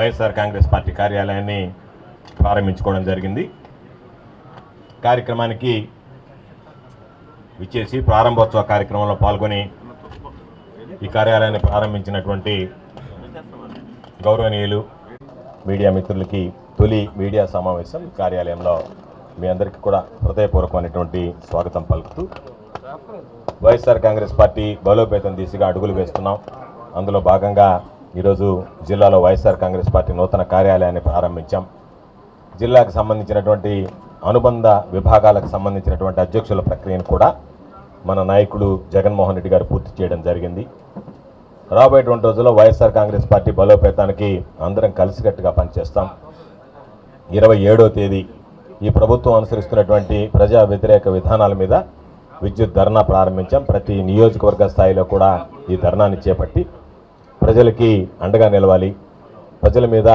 YSR Congress party కార్యాలయాన్ని ప్రారంభించుకోవడం జరిగింది. కార్యక్రమానికి విచ్చేసి ప్రారంభోత్సవ కార్యక్రమంలో పాల్గొని ఈ కార్యాలయాన్ని ప్రారంభించినటువంటి గౌరవనీయులు మీడియా మిత్రులకి తొలి మీడియా సమావేశం కార్యాలయంలో మీ అందరికీ కూడా హృదయపూర్వకమైనటువంటి స్వాగతం పలుకుతూ వైఎస్ఆర్ కాంగ్రెస్ పార్టీ బలోపేతం దిశగా అడుగులు వేస్తున్నాం. అందులో భాగంగా ఈరోజు జిల్లాలో వైఎస్ఆర్ కాంగ్రెస్ పార్టీ నూతన కార్యాలయాన్ని ప్రారంభించాం. జిల్లాకు సంబంధించినటువంటి అనుబంధ విభాగాలకు సంబంధించినటువంటి అధ్యక్షుల ప్రక్రియను కూడా మన నాయకుడు జగన్మోహన్ రెడ్డి గారు పూర్తి చేయడం జరిగింది. రాబోయేటువంటి రోజుల్లో వైఎస్ఆర్ కాంగ్రెస్ పార్టీ బలోపేతానికి అందరం కలిసికట్టుగా పనిచేస్తాం. 27వ తేదీ ఈ ప్రభుత్వం అనుసరిస్తున్నటువంటి ప్రజా వ్యతిరేక విధానాల మీద విద్యుత్ ధర్నా ప్రారంభించాం. ప్రతి నియోజకవర్గ స్థాయిలో కూడా ఈ ధర్నాన్ని చేపట్టి ప్రజలకి అండగా నిలవాలి, ప్రజల మీద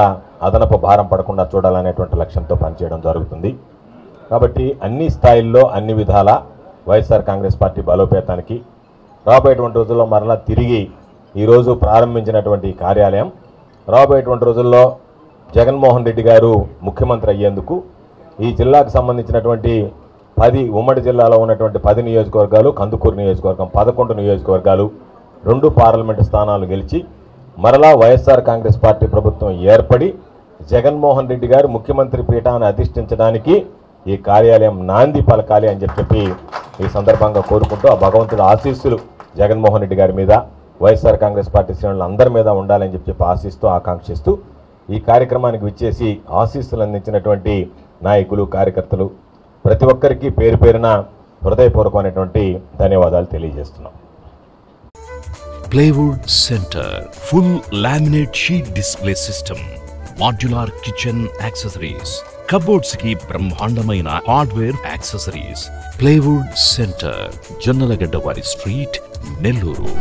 అదనపు భారం పడకుండా చూడాలనేటువంటి లక్ష్యంతో పనిచేయడం జరుగుతుంది. కాబట్టి అన్ని స్థాయిల్లో అన్ని విధాల వైఎస్ఆర్ కాంగ్రెస్ పార్టీ బలోపేతానికి రాబోయేటువంటి రోజుల్లో మరలా తిరిగి ఈరోజు ప్రారంభించినటువంటి కార్యాలయం రాబోయేటువంటి రోజుల్లో జగన్మోహన్ రెడ్డి గారు ముఖ్యమంత్రి అయ్యేందుకు ఈ జిల్లాకు సంబంధించినటువంటి 10 ఉమ్మడి జిల్లాలో ఉన్నటువంటి 10 నియోజకవర్గాలు, కందుకూరు నియోజకవర్గం 11 నియోజకవర్గాలు, 2 పార్లమెంటు స్థానాలు గెలిచి మరలా వైఎస్ఆర్ కాంగ్రెస్ పార్టీ ప్రభుత్వం ఏర్పడి జగన్మోహన్ రెడ్డి గారు ముఖ్యమంత్రి పీఠాన్ని అధిష్ఠించడానికి ఈ కార్యాలయం నాంది పలకాలి అని చెప్పి ఈ సందర్భంగా కోరుకుంటూ ఆ భగవంతుడి ఆశీస్సులు జగన్మోహన్ రెడ్డి గారి మీద, వైఎస్ఆర్ కాంగ్రెస్ పార్టీ శ్రేణులు అందరి మీద ఉండాలని చెప్పి ఆశిస్తూ ఆకాంక్షిస్తూ ఈ కార్యక్రమానికి విచ్చేసి ఆశీస్సులు అందించినటువంటి నాయకులు, కార్యకర్తలు ప్రతి ఒక్కరికి పేరు పేరున హృదయపూర్వకమైనటువంటి ధన్యవాదాలు తెలియజేస్తున్నాం. Plywood Center full laminate sheet display system, modular kitchen accessories, cupboards ki brahmandamaina hardware accessories. Plywood Center, Jannalagadda Vari Street, Nelluru.